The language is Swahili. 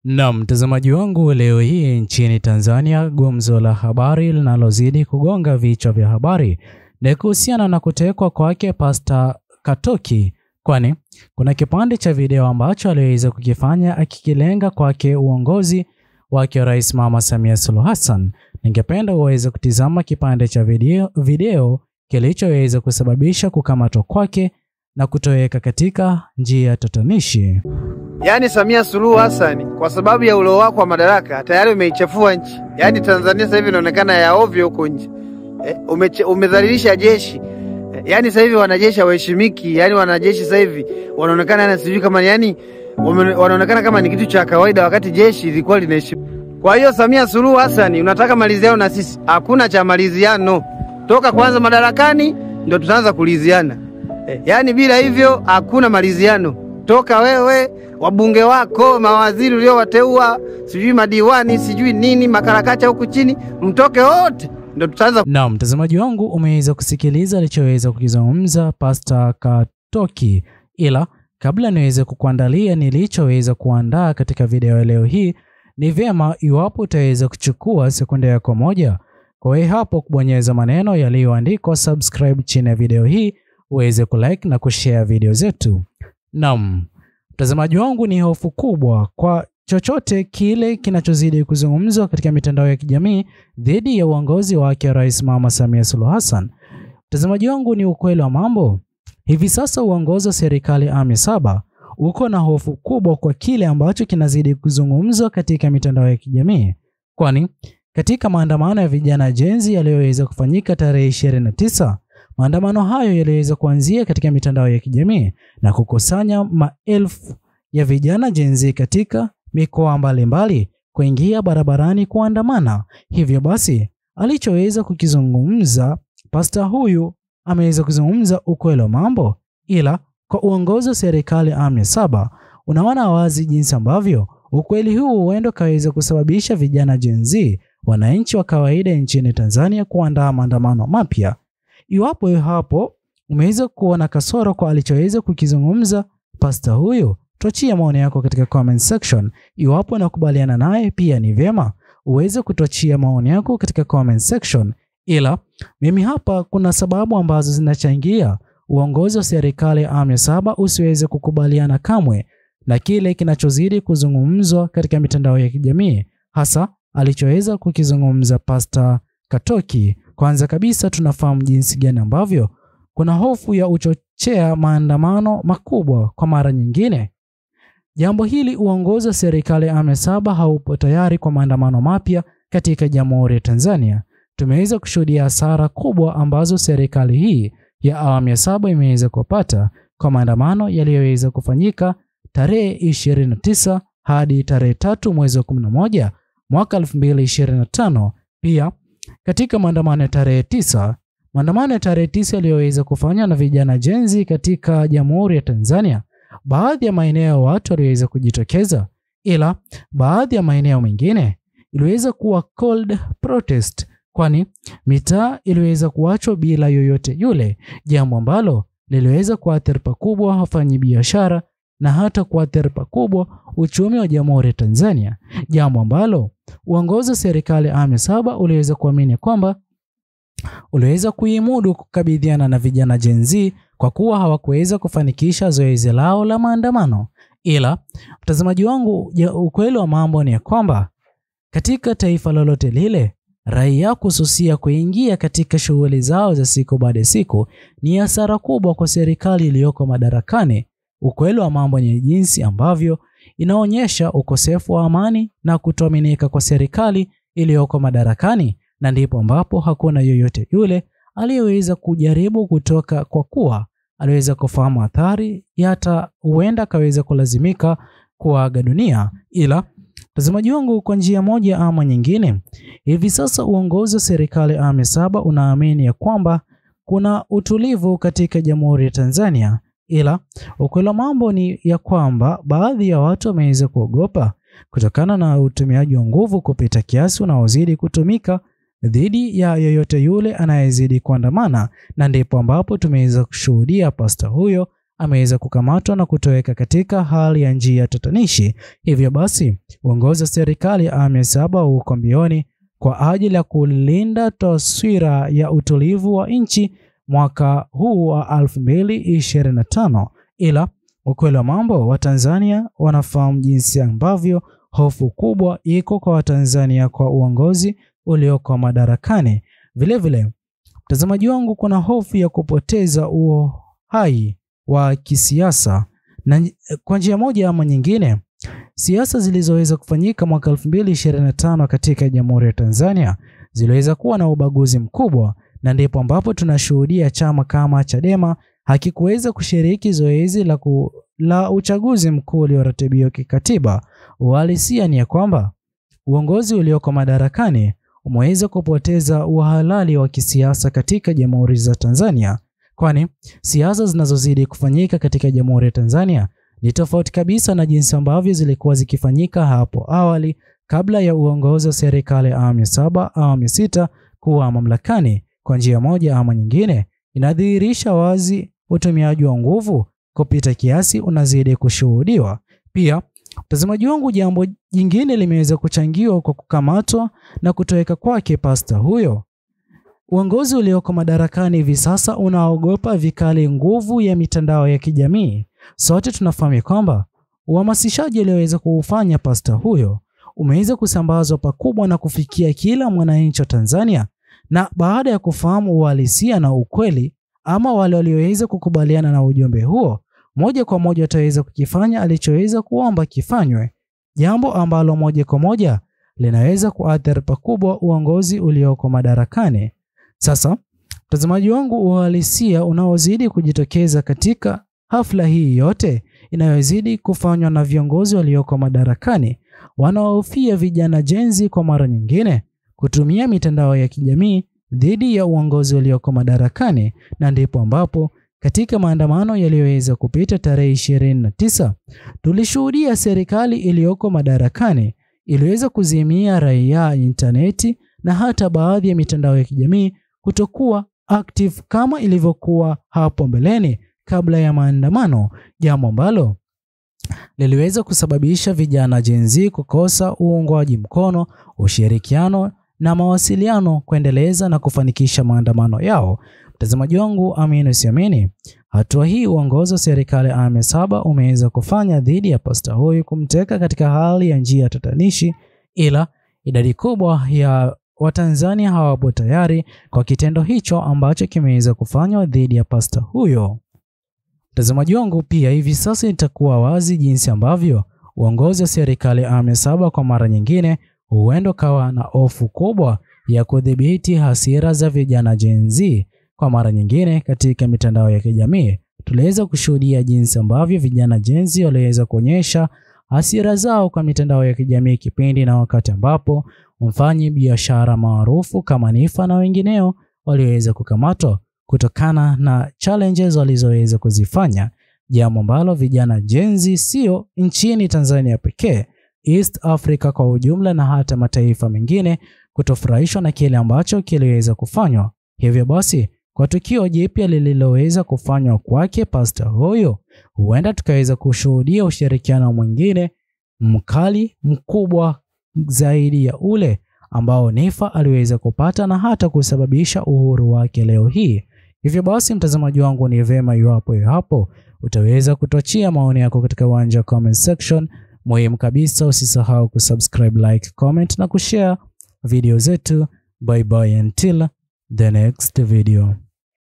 Na mtazamaji wangu, leo hii nchini Tanzania gumzo la habari linalozidi kugonga vichwa vya habari ni kuhusiana na kutekwa kwake Pastor Katoki, kwani kuna kipande cha video ambacho aliweza kukifanya akikilenga kwake uongozi wake Rais Mama Samia Suluhu Hassan. Ningependa uweze kutizama kipande cha video kilichoweza kusababisha kukamatwa kwake na kutoweka katika njia tatanishi. Yaani Samia Suluhu Hassan kwa sababu ya ulo wako wa madaraka tayari umeichafua nchi. Yaani Tanzania sasa hivi inaonekana ya ovyo huko nje. Umedhalilisha jeshi. Yaani sasa hivi wanajeshi hawaheshimiki. Yaani wanajeshi sasa hivi wanaonekana sijui kama wanaonekana kama ni kitu cha kawaida wakati jeshi lilikuwa linaheshimika. Kwa hiyo Samia Suluhu Hassan unataka maliziano na sisi? Hakuna cha maliziano. Toka kwanza madarakani ndio tutaanza kuliziana. Yaani bila hivyo hakuna maliziano. Toka wewe, wabunge wako, mawaziri uliowateua, sijui madiwani, sijui nini, makarakacha huku chini, mtoke wote ndio tutaanza. Na mtazamaji wangu, umeweza kusikiliza alichoweza kukizungumza Pastor Katoki, ila kabla niweze kukuandalia nilichoweza kuandaa katika video leo hii, ni vyema iwapo utaweza kuchukua sekunde yako moja kwa hapo kubonyeza maneno yaliyoandikwa subscribe chini ya video hii, uweze kulike na kushare video zetu. Naam, mtazamaji wangu, ni hofu kubwa kwa chochote kile kinachozidi kuzungumzwa katika mitandao ya kijamii dhidi ya uongozi wake Rais Mama Samia Suluhu Hassan. Mtazamaji wangu, ni ukweli wa mambo. Hivi sasa uongozi wa serikali awamu ya 7 uko na hofu kubwa kwa kile ambacho kinazidi kuzungumzwa katika mitandao ya kijamii, kwani katika maandamano ya vijana Gen Z yaliyoweza kufanyika tarehe 29, maandamano hayo yaliweza kuanzia katika mitandao ya kijamii na kukusanya maelfu ya vijana Gen Z katika mikoa mbalimbali kuingia barabarani kuandamana. Hivyo basi, alichoweza kukizungumza pastor huyu ameweza kuzungumza ukweli wa mambo, ila kwa uongozi wa serikali awamu ya 7 unaona wazi jinsi ambavyo ukweli huu huenda kaweza kusababisha vijana Gen Z, wananchi wa kawaida nchini Tanzania, kuandaa maandamano mapya. Iwapo hapo umeweza kuona kasoro kwa alichoweza kukizungumza pastor huyu, tuachie maoni yako katika comment section. Iwapo unakubaliana naye, pia ni vyema uweze kutuachia maoni yako katika comment section. Ila mimi hapa kuna sababu ambazo zinachangia uongozi wa serikali awamu ya 7 usiweze kukubaliana kamwe na kile kinachozidi kuzungumzwa katika mitandao ya kijamii, hasa alichoweza kukizungumza Pastor Katoki. Kwanza kabisa, tunafahamu jinsi gani ambavyo kuna hofu ya uchochea maandamano makubwa kwa mara nyingine. Jambo hili, uongozi wa serikali awamu ya 7 haupo tayari kwa maandamano mapya katika Jamhuri ya Tanzania. Tumeweza kushuhudia hasara kubwa ambazo serikali hii ya awamu ya 7 imeweza kupata kwa maandamano yaliyoweza kufanyika tarehe 29 hadi tarehe 3 mwezi wa 11 mwaka 2025. Pia katika maandamano ya tarehe 9, maandamano ya tarehe 9 yaliyoweza kufanywa na vijana Gen Z katika Jamhuri ya Tanzania, baadhi ya maeneo watu waliweza kujitokeza, ila baadhi ya maeneo mengine iliweza kuwa cold protest, kwani mitaa iliweza kuachwa bila yoyote yule, jambo ambalo liliweza kuathiri pakubwa wafanyabiashara na hata kuathiri pakubwa uchumi wa Jamhuri ya Tanzania, jambo ambalo uongozi wa serikali awamu ya 7 uliweza kuamini kwamba uliweza kuimudu kukabidhiana na vijana Gen Z kwa kuwa hawakuweza kufanikisha zoezi lao la maandamano. Ila mtazamaji wangu, ukweli wa mambo ni kwamba katika taifa lolote lile, raia kususia kuingia katika shughuli zao za siku baada ya siku ni hasara kubwa kwa serikali iliyoko madarakani. Ukweli wa mambo ni jinsi ambavyo inaonyesha ukosefu wa amani na kutoaminika kwa serikali iliyoko madarakani, na ndipo ambapo hakuna yoyote yule aliyeweza kujaribu kutoka, kwa kuwa aliweza kufahamu athari, hata huenda kaweza kulazimika kuaga dunia. Ila mtazamaji wangu, kwa njia moja ama nyingine, hivi sasa uongozi wa serikali awamu ya 7 unaamini ya kwamba kuna utulivu katika Jamhuri ya Tanzania, ila ukweli wa mambo ni ya kwamba baadhi ya watu wameweza kuogopa kutokana na utumiaji wa nguvu kupita kiasi unaozidi kutumika dhidi ya yoyote yule anayezidi kuandamana, na ndipo ambapo tumeweza kushuhudia pastor huyo ameweza kukamatwa na kutoweka katika hali ya njia tatanishi. Hivyo basi, uongozi wa serikali ya awamu ya 7 uko mbioni kwa ajili ya kulinda taswira ya utulivu wa nchi mwaka huu wa 2025. Ila ukweli wa mambo, Watanzania wanafahamu jinsi ambavyo hofu kubwa iko kwa Watanzania kwa uongozi ulioko madarakani. Vile mtazamaji wangu, kuna hofu ya kupoteza uhai wa kisiasa, na kwa njia moja ama nyingine siasa zilizoweza kufanyika mwaka 2025 katika Jamhuri ya Tanzania ziliweza kuwa na ubaguzi mkubwa, na ndipo ambapo tunashuhudia chama kama Chadema hakikuweza kushiriki zoezi la uchaguzi mkuu ulioratibiwa kikatiba. Uhalisia ni ya kwamba uongozi ulioko madarakani umeweza kupoteza uhalali wa kisiasa katika Jamhuri za Tanzania, kwani siasa zinazozidi kufanyika katika Jamhuri ya Tanzania ni tofauti kabisa na jinsi ambavyo zilikuwa zikifanyika hapo awali kabla ya uongozi wa serikali ya awamu ya 7, awamu ya 6 kuwa mamlakani. Kwa njia moja ama nyingine, inadhihirisha wazi utumiaji wa nguvu kupita kiasi unazidi kushuhudiwa. Pia mtazamaji wangu, jambo jingine limeweza kuchangiwa kwa kukamatwa na kutoweka kwake pasta huyo. Uongozi ulioko madarakani hivi sasa unaogopa vikali nguvu ya mitandao ya kijamii. Sote tunafahamu kwamba uhamasishaji ulioweza kuufanya pasta huyo umeweza kusambazwa pakubwa na kufikia kila mwananchi wa Tanzania, na baada ya kufahamu uhalisia na ukweli, ama wale walioweza kukubaliana na ujumbe huo, moja kwa moja wataweza kukifanya alichoweza kuomba kifanywe, jambo ambalo moja kwa moja linaweza kuathiri pakubwa uongozi ulioko madarakani. Sasa mtazamaji wangu, uhalisia unaozidi kujitokeza katika hafla hii yote inayozidi kufanywa na viongozi walioko madarakani wanaohofia vijana Gen Z kwa mara nyingine kutumia mitandao ya kijamii dhidi ya uongozi ulioko madarakani, na ndipo ambapo katika maandamano yaliyoweza kupita tarehe 29 tulishuhudia serikali iliyoko madarakani iliweza kuzimia raia interneti na hata baadhi ya mitandao ya kijamii kutokuwa active kama ilivyokuwa hapo mbeleni kabla ya maandamano, jambo ambalo liliweza kusababisha vijana Gen Z kukosa uungwaji mkono, ushirikiano na mawasiliano kuendeleza na kufanikisha maandamano yao. Mtazamaji wangu, amini usiamini, hatua hii uongozi wa serikali ya awamu ya 7 umeweza kufanya dhidi ya pasta huyu kumteka katika hali ya njia tatanishi, ila idadi kubwa ya Watanzania hawapo tayari kwa kitendo hicho ambacho kimeweza kufanywa dhidi ya pasta huyo. Mtazamaji wangu, pia hivi sasa itakuwa wazi jinsi ambavyo uongozi wa serikali ya awamu ya 7 kwa mara nyingine huenda kawa na hofu kubwa ya kudhibiti hasira za vijana Gen Z. Kwa mara nyingine katika mitandao ya kijamii tuliweza kushuhudia jinsi ambavyo vijana Gen Z waliweza kuonyesha hasira zao kwa mitandao ya kijamii kipindi na wakati ambapo mfanyi biashara maarufu kama Nifa na wengineo waliweza kukamatwa kutokana na challenges walizoweza kuzifanya, jambo ambalo vijana Gen Z sio nchini Tanzania pekee, East Africa kwa ujumla na hata mataifa mengine kutofurahishwa na kile ambacho kiliweza kufanywa. Hivyo basi, kwa tukio jipya lililoweza kufanywa kwake pasta huyo, huenda tukaweza kushuhudia ushirikiano mwingine mkali mkubwa zaidi ya ule ambao Nifa aliweza kupata na hata kusababisha uhuru wake leo hii. Hivyo basi mtazamaji wangu, ni vema hapo utaweza kutuachia maoni yako katika uwanja comment section. Muhimu kabisa, usisahau kusubscribe, like, comment na kushare video zetu. Bye bye until the next video.